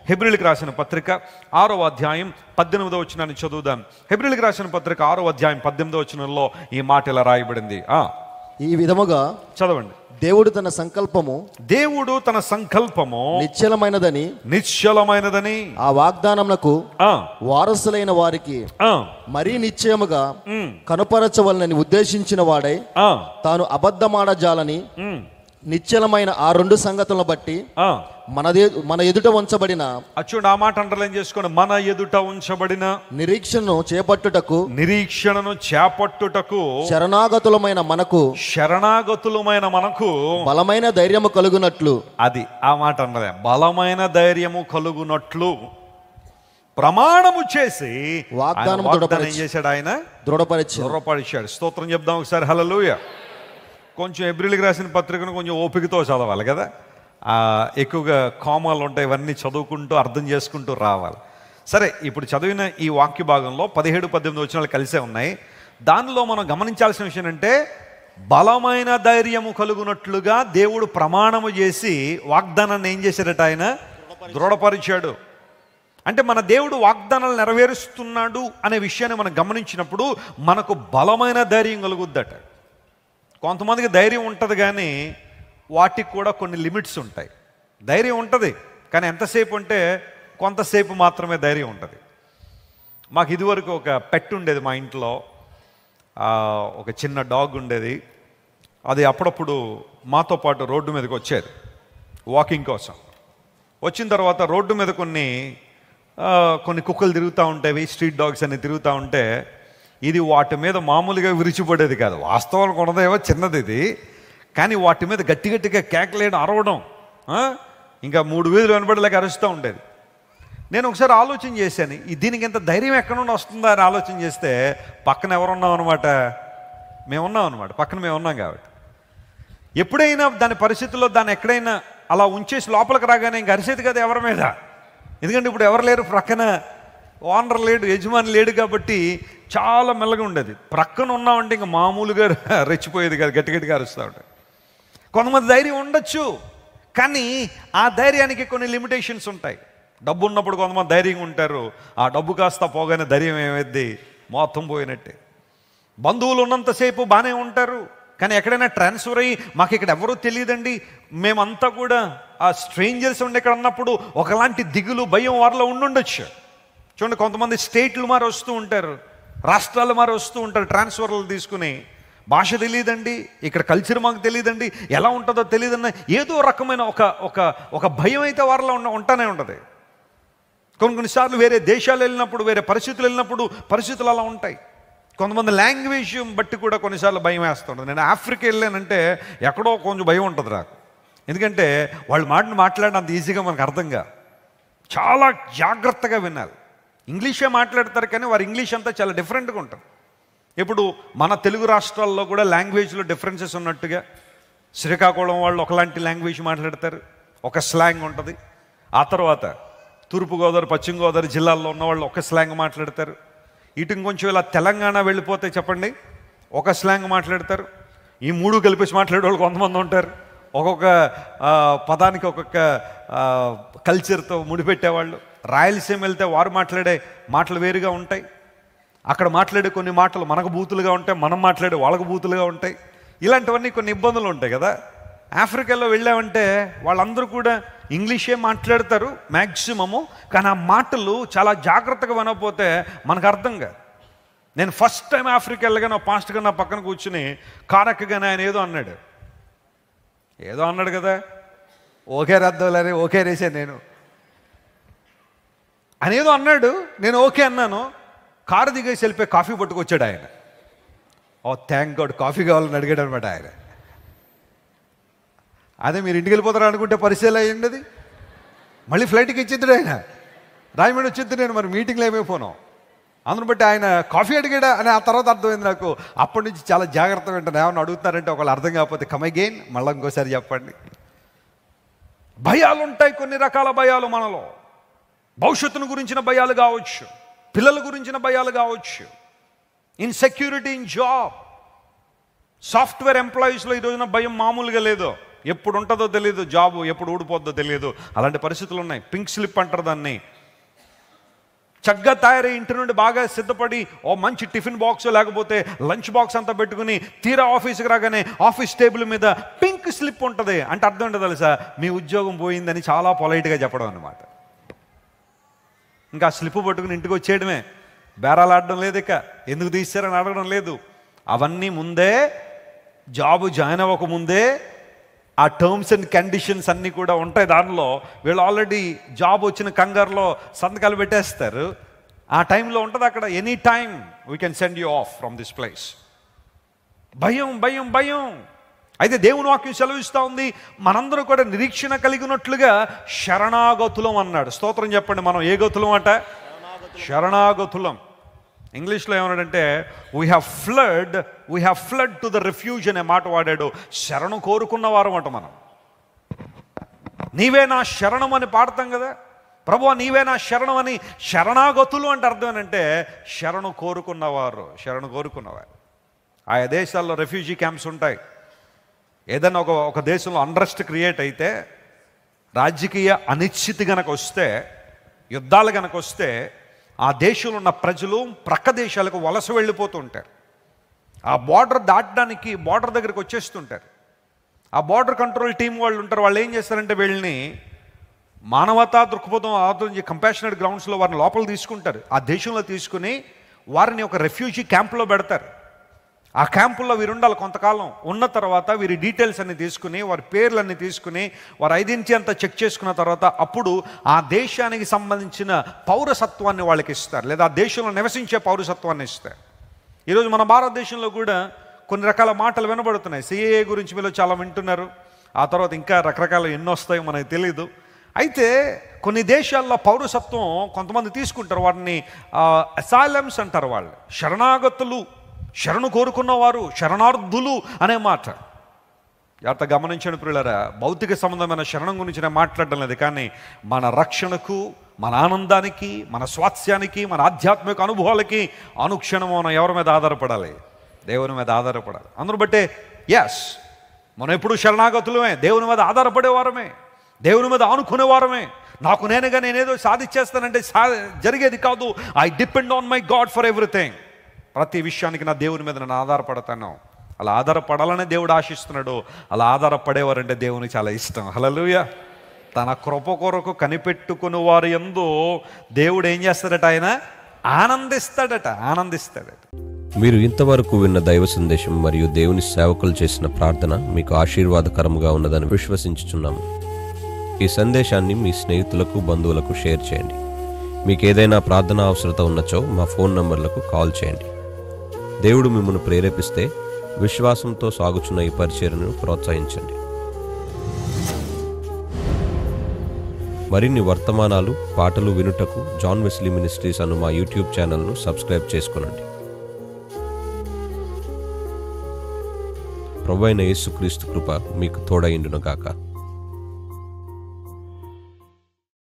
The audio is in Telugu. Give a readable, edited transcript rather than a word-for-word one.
హెబ్రీయులకు రాసిన పత్రిక 6వ అధ్యాయం 18వ వచనాన్ని చదువుదాం. హెబ్రీయులకు రాసిన పత్రిక 6వ అధ్యాయం 18వ వచనంలో ఈ మాట ఇలా రాయబడింది. ఈ విధముగా చదవండి. దేవుడు తన సంకల్పము నిశ్చలమైనదని ఆ వాగ్దానమునకు వారసులైన వారికి మరీ నిశ్చయముగా కనుపరచవలనని ఉద్దేశించిన వాడై తాను అబద్ధమాడజాలని నిశ్చలమైన ఆ రెండు సంగతులను బట్టి మన ఎదుట ఉంచబడిన, చూడండి ఆ మాట అండర్లైన్ చేసుకోండి, మన ఎదుట ఉంచబడిన నిరీక్షణను చేపట్టుటకు శరణాగతులమైన మనకు బలమైన ధైర్యము కలుగునట్లు, అది ఆ మాట అన్నదే, బలమైన ధైర్యము కలుగునట్లు ప్రమాణము చేసి వాగ్దానం ఏం చేశాడు? ఆయన దృఢపరిచాడు. స్తోత్రం చెప్దాం ఒకసారి. హల్లెలూయా. కొంచెం హెబ్రీయులకు రాసిన పత్రికను కొంచెం ఓపికతో చదవాలి కదా, ఎక్కువగా కామాలు ఉంటాయి, ఇవన్నీ చదువుకుంటూ అర్థం చేసుకుంటూ రావాలి. సరే, ఇప్పుడు చదివిన ఈ వాక్య భాగంలో 17-18 వచనాలు కలిసే ఉన్నాయి. దానిలో మనం గమనించాల్సిన విషయం అంటే, బలమైన ధైర్యము కలుగునట్లుగా దేవుడు ప్రమాణము చేసి వాగ్దానాన్ని ఏం చేశాడట? ఆయన దృఢపరిచాడు. అంటే మన దేవుడు వాగ్దానాలు నెరవేరుస్తున్నాడు అనే విషయాన్ని మనం గమనించినప్పుడు మనకు బలమైన ధైర్యం కలుగుద్దట. కొంతమందికి ధైర్యం ఉంటుంది, కానీ వాటికి కూడా కొన్ని లిమిట్స్ ఉంటాయి. ధైర్యం ఉంటుంది, కానీ ఎంతసేపు అంటే కొంతసేపు మాత్రమే ధైర్యం ఉంటుంది. మాకు ఇదివరకు ఒక పెట్ ఉండేది మా ఇంట్లో, ఒక చిన్న డాగ్ ఉండేది. అది అప్పుడప్పుడు మాతో పాటు రోడ్డు మీదకి వచ్చేది వాకింగ్ కోసం. వచ్చిన తర్వాత రోడ్డు మీద కొన్ని కుక్కలు తిరుగుతూ ఉంటాయి, స్ట్రీట్ డాగ్స్ అన్ని తిరుగుతూ ఉంటే ఇది వాటి మీద మామూలుగా విరిచిపడేది కాదు. వాస్తవానికి ఉన్నదేమో చిన్నది ఇది, కానీ వాటి మీద గట్టిగా కేకలేయడం, అరవడం, ఇంకా 3 వీధులు వెనబడలేక అరుస్తూ ఉండేది. నేను ఒకసారి ఆలోచన చేశాను, దీనికి ఇంత ధైర్యం ఎక్కడ నుండి వస్తుందా అని ఆలోచన చేస్తే పక్కన ఎవరున్నాం అనమాట, మేమున్నాం అనమాట, పక్కన మేము ఉన్నాం. కాబట్టి ఎప్పుడైనా దాని పరిస్థితుల్లో దాన్ని ఎక్కడైనా అలా ఉంచేసి లోపలికి రాగానే ఇంక అరిసేది కదా ఎవరి మీద. ఎందుకంటే ఇప్పుడు ఎవరు లేరు, ప్రక్కన ఓనర్ లేడు, యజమాని లేడు, కాబట్టి చాలా మెల్లగా ఉండేది. ప్రక్కన ఉన్నామంటే ఇంకా మామూలుగా రెచ్చిపోయేది కాదు, గట్టిగా అరుస్తూ ఉంటాయి. కొంతమంది ధైర్యం ఉండొచ్చు, కానీ ఆ ధైర్యానికి కొన్ని లిమిటేషన్స్ ఉంటాయి. డబ్బు ఉన్నప్పుడు కొంతమంది ధైర్యంగా ఉంటారు, ఆ డబ్బు కాస్త పోగానే ధైర్యం ఏమైద్ది, మొత్తం పోయినట్టే. బంధువులు ఉన్నంతసేపు బాగానే ఉంటారు, కానీ ఎక్కడైనా ట్రాన్స్ఫర్ అయ్యి మాకు ఇక్కడ ఎవరూ తెలియదండి, మేమంతా కూడా ఆ స్ట్రేంజర్స్ ఉండి ఇక్కడ ఉన్నప్పుడు ఒకలాంటి దిగులు, భయం వారిలో ఉండుండొచ్చు. చూడండి, కొంతమంది స్టేట్లు మారి వస్తూ ఉంటారు, రాష్ట్రాలు మారి వస్తూ ఉంటారు ట్రాన్స్ఫర్లు తీసుకుని. భాష తెలియదండి, ఇక్కడ కల్చర్ మాకు తెలియదండి, ఎలా ఉంటుందో తెలియదన్న ఏదో రకమైన ఒక భయం అయితే వారిలో ఉంటానే ఉంటుంది. కొన్నిసార్లు వేరే దేశాలు వెళ్ళినప్పుడు, వేరే పరిస్థితులు వెళ్ళినప్పుడు పరిస్థితులు అలా ఉంటాయి. కొంతమంది లాంగ్వేజ్ బట్టి కూడా కొన్నిసార్లు భయం వేస్తుంటుంది. నేను ఆఫ్రికా వెళ్ళానంటే ఎక్కడో కొంచెం భయం ఉంటుంది నాకు, ఎందుకంటే వాళ్ళు మాట్లాడినంత ఈజీగా మనకు అర్థంగా, చాలా జాగ్రత్తగా వినాలి. ఇంగ్లీషే మాట్లాడతారు, కానీ వారి ఇంగ్లీష్ అంతా చాలా డిఫరెంట్గా ఉంటుంది. ఇప్పుడు మన తెలుగు రాష్ట్రాల్లో కూడా లాంగ్వేజ్లో డిఫరెన్సెస్ ఉన్నట్టుగా శ్రీకాకుళం వాళ్ళు ఒకలాంటి లాంగ్వేజ్ మాట్లాడతారు, ఒక స్లాంగ్ ఉంటుంది. ఆ తర్వాత తూర్పుగోదావరి, పశ్చిమ గోదావరి జిల్లాల్లో ఉన్నవాళ్ళు ఒక స్లాంగ్ మాట్లాడతారు. ఇటు ఇంకొంచెం ఇలా తెలంగాణ వెళ్ళిపోతే చెప్పండి, ఒక స్లాంగ్ మాట్లాడతారు. ఈ 3 కలిపేసి మాట్లాడే వాళ్ళు కొంతమంది ఉంటారు, ఒక్కొక్క పదానికి ఒక్కొక్క కల్చర్తో ముడిపెట్టేవాళ్ళు. రాయలసీమ వెళ్తే వారు మాట్లాడే మాటలు వేరుగా ఉంటాయి, అక్కడ మాట్లాడే కొన్ని మాటలు మనకు బూతులుగా ఉంటాయి, మనం మాట్లాడే వాళ్ళకు బూతులుగా ఉంటాయి. ఇలాంటివన్నీ కొన్ని ఇబ్బందులు ఉంటాయి కదా. ఆఫ్రికాలో వెళ్ళామంటే వాళ్ళందరూ కూడా ఇంగ్లీషే మాట్లాడతారు మ్యాక్సిమము, కానీ ఆ మాటలు చాలా జాగ్రత్తగా వినకపోతే మనకు అర్థం కాదు. నేను ఫస్ట్ టైం ఆఫ్రికా వెళ్ళగానే పాస్ట్గా నా పక్కన కూర్చుని కారెక్కగానే ఆయన ఏదో అన్నాడు కదా, ఓకే రద్దోలరే, ఓకే రేసాను నేను, అనేదో అన్నాడు. నేను ఓకే అన్నాను. కారు దిగేసి వెళ్ళిపోయి కాఫీ పట్టుకొచ్చాడు ఆయన. ఓ థ్యాంక్ గాడ్, కాఫీ కావాలని అడిగాడు అనమాట ఆయన. అదే మీరు ఇంటికి వెళ్ళిపోతారా అనుకుంటే పరిస్థితి అయ్యండి, అది మళ్ళీ ఫ్లైట్కి ఇచ్చిద్దాడు ఆయన, రాయమండ్రి వచ్చిద్దు. నేను మరి మీటింగ్లో ఏమైపోను, అందును బట్టి ఆయన కాఫీ అడిగాడా అని ఆ తర్వాత అర్థమైంది నాకు. అప్పటి నుంచి చాలా జాగ్రత్తగా వింటాను. ఏమన్నా అడుగుతున్నారంటే ఒకళ్ళు అర్థం కాకపోతే కమ్ అగైన్, మళ్ళీ ఇంకోసారి చెప్పండి. భయాలు ఉంటాయి, కొన్ని రకాల భయాలు మనలో. భవిష్యత్తును గురించిన భయాలు కావచ్చు, పిల్లల గురించిన భయాలు కావచ్చు, ఇన్సెక్యూరిటీ ఇన్ జాబ్. సాఫ్ట్వేర్ ఎంప్లాయీస్లో ఈ రోజున భయం మామూలుగా లేదు. ఎప్పుడు ఉంటుందో తెలియదు, జాబు ఎప్పుడు ఊడిపోద్దో తెలియదు. అలాంటి పరిస్థితులు ఉన్నాయి. పింక్ స్లిప్ అంటారు దాన్ని. చక్కగా తయారై ఇంటి నుండి బాగా సిద్ధపడి ఓ మంచి టిఫిన్ బాక్స్ లేకపోతే లంచ్ బాక్స్ అంతా పెట్టుకుని తీరా ఆఫీస్కి రాగానే ఆఫీస్ టేబుల్ మీద పింక్ స్లిప్ ఉంటుంది. అంటే అర్థం ఏంటో తెలుసా? మీ ఉద్యోగం పోయిందని చాలా పొలైట్గా చెప్పడం అన్నమాట. ఇంకా స్లిప్ పట్టుకుని ఇంటికి వచ్చేయడమే. బేరాలు ఆడడం లేదు, ఇక ఎందుకు తీశారని అడగడం లేదు. అవన్నీ ముందే, జాబు జాయిన్ అవ్వకముందే ఆ టర్మ్స్ అండ్ కండిషన్స్ అన్నీ కూడా ఉంటాయి దానిలో. వీళ్ళు ఆల్రెడీ జాబ్ వచ్చిన కంగారులో సంతకాలు పెట్టేస్తారు. ఆ టైంలో ఉంటుంది అక్కడ, any time we can send you of from this place. భయం భయం భయం. అయితే దేవుని వాక్యం సెలవిస్తూ ఉంది, మనందరూ కూడా నిరీక్షణ కలిగినట్లుగా శరణాగతులం అన్నాడు. స్తోత్రం చెప్పండి. మనం ఏ గతులం అట? శరణాగతులం. ఇంగ్లీష్లో ఏమన్నాడంటే we have flood to the refuse అనే మాట వాడాడు. శరణు కోరుకున్న వారం అంట మనం. నీవే నా శరణం అని పాడతాం కదా, ప్రభువా నీవే నా శరణం అని. శరణాగతులు అంటే అర్థం ఏంటంటే శరణు కోరుకున్నవారు, శరణు కోరుకున్నవారు. ఆయా దేశాల్లో రెఫ్యూజీ క్యాంప్స్ ఉంటాయి. ఏదైనా ఒక దేశంలో అన్రెస్ట్ క్రియేట్ అయితే, రాజకీయ అనిశ్చితి గనక వస్తే, యుద్ధాలు గనక వస్తే, ఆ దేశంలో ఉన్న ప్రజలు ప్రక్క దేశాలకు వలస వెళ్ళిపోతూ ఉంటారు. ఆ బార్డర్ దాటడానికి బార్డర్ దగ్గరికి వచ్చేస్తుంటారు. ఆ బార్డర్ కంట్రోల్ టీం వాళ్ళు ఉంటారు. వాళ్ళు ఏం చేస్తారంటే వీళ్ళని మానవతా దృక్పథం ఆదరించి కంపాషనేట్ గ్రౌండ్స్లో వారిని లోపల తీసుకుంటారు. ఆ దేశంలో తీసుకుని వారిని ఒక రెఫ్యూజీ క్యాంపులో పెడతారు. ఆ క్యాంపుల్లో వీరు ఉండాలి కొంతకాలం. ఉన్న తర్వాత వీరి డీటెయిల్స్ అన్ని తీసుకుని, వారి పేర్లన్నీ తీసుకుని, వారి ఐడెంటిటీ అంతా చెక్ చేసుకున్న తర్వాత అప్పుడు ఆ దేశానికి సంబంధించిన పౌరసత్వాన్ని వాళ్ళకి ఇస్తారు, లేదా ఆ దేశంలో నివసించే పౌరసత్వాన్ని ఇస్తారు. ఈరోజు మన భారతదేశంలో కూడా కొన్ని రకాల మాటలు వినబడుతున్నాయి. సిఏఏ గురించి మీరు చాలా వింటున్నారు. ఆ తర్వాత ఇంకా రకరకాల ఎన్నో వస్తాయో మనకు తెలీదు. అయితే కొన్ని దేశాల్లో పౌరసత్వం కొంతమంది తీసుకుంటారు. వాటిని అసైలమ్స్ అంటారు. వాళ్ళు శరణాగతులు, శరణు కోరుకున్నవారు, శరణార్థులు అనే మాట. జాగ్రత్త గమనించండి ప్రియులారా, భౌతిక సంబంధమైన శరణం గురించి నేను మాట్లాడడం లేదు, కానీ మన రక్షణకు, మన ఆనందానికి, మన స్వాస్థ్యానికి, మన ఆధ్యాత్మిక అనుభవాలకి అనుక్షణం మనం ఎవరి మీద ఆధారపడాలి? దేవుని మీద ఆధారపడాలి. అందును బట్టే ఎస్, మనం ఎప్పుడు శరణాగతులమే, దేవుని మీద ఆధారపడేవారమే, దేవుని మీద ఆనుకునేవారమే. నాకు నేనుగా నేనేదో సాధించేస్తానంటే జరిగేది కాదు. I depend on my God for everything. ప్రతి విషయానికి నా దేవుని మీద నేను ఆధారపడతాను. అలా ఆధారపడాలనే దేవుడు ఆశిస్తున్నాడు. అలా ఆధారపడేవారంటే దేవునికి చాలా ఇష్టం. హల్లెలూయా. తన కృప కొరకు కనిపెట్టుకుని వారి యందు దేవుడు ఏం చేస్తాడట? ఆయన ఆనందిస్తాడట. మీరు ఇంతవరకు విన్న దైవ సందేశం మరియు దేవుని సేవకులు చేసిన ప్రార్థన మీకు ఆశీర్వాదకరంగా ఉన్నదని విశ్వసించుచున్నాము. ఈ సందేశాన్ని మీ స్నేహితులకు, బంధువులకు షేర్ చేయండి. మీకు ఏదైనా ప్రార్థన అవసరత ఉన్నచో మా ఫోన్ నంబర్లకు కాల్ చేయండి. దేవుడు మిమ్మల్ని ప్రేరేపిస్తే విశ్వాసంతో సాగుచున్న ఈ పరిచర్యను ప్రోత్సహించండి. మరిన్ని వర్తమానాలు, పాటలు వినుటకు జాన్ వెస్లీ మినిస్ట్రీస్ అను మా యూట్యూబ్ ఛానల్ను సబ్స్క్రైబ్ చేసుకునండి. ప్రభువైన యేసుక్రీస్తు కృప మీకు తోడైండును గాక.